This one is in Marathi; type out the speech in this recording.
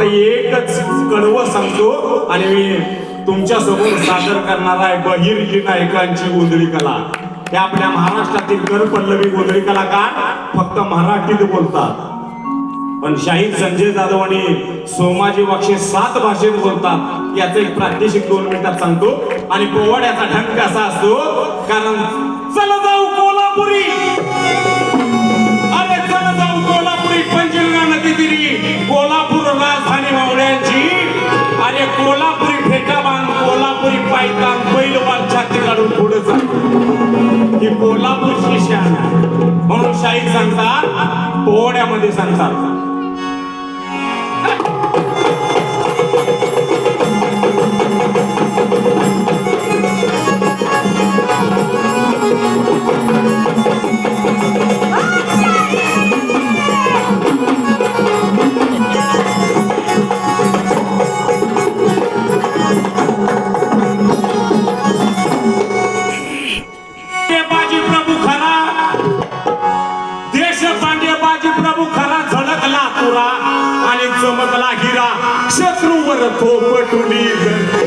एकच कडवं सांगतो आणि मी तुमच्या समोर सादर करणार आहे बहिर्जी नायकांची गोंधळी कला. हे आपल्या महाराष्ट्रातील कर पल्लवी गोंधळी कलाकार फक्त मराठीत बोलतात, पण शाहीर संजय जाधव आणि सोमाजी वाक्षे 7 भाषेत बोलतात. याचं एक प्रात्यक्षिक 2 मिनिटात सांगतो. आणि पोवाड्याचा ढंग कसा असतो, कारण चला जाऊ कोल्हापुरी, अरे चला जाऊ कोल्हापुरी, पंचगंगा नदी तीरी कोल्हापूर राजधानी मावळ्यांची. अरे कोल्हापुरी फेटा बांध, कोल्हापुरी पायतान, बैलवान छाती काढून पुढे जा, ही कोल्हापूरची शान. म्हणून शाहीर सांगतात, पोवाड्यामध्ये सांगतात, चमकला हिरा शत्रूवर थोपटुली.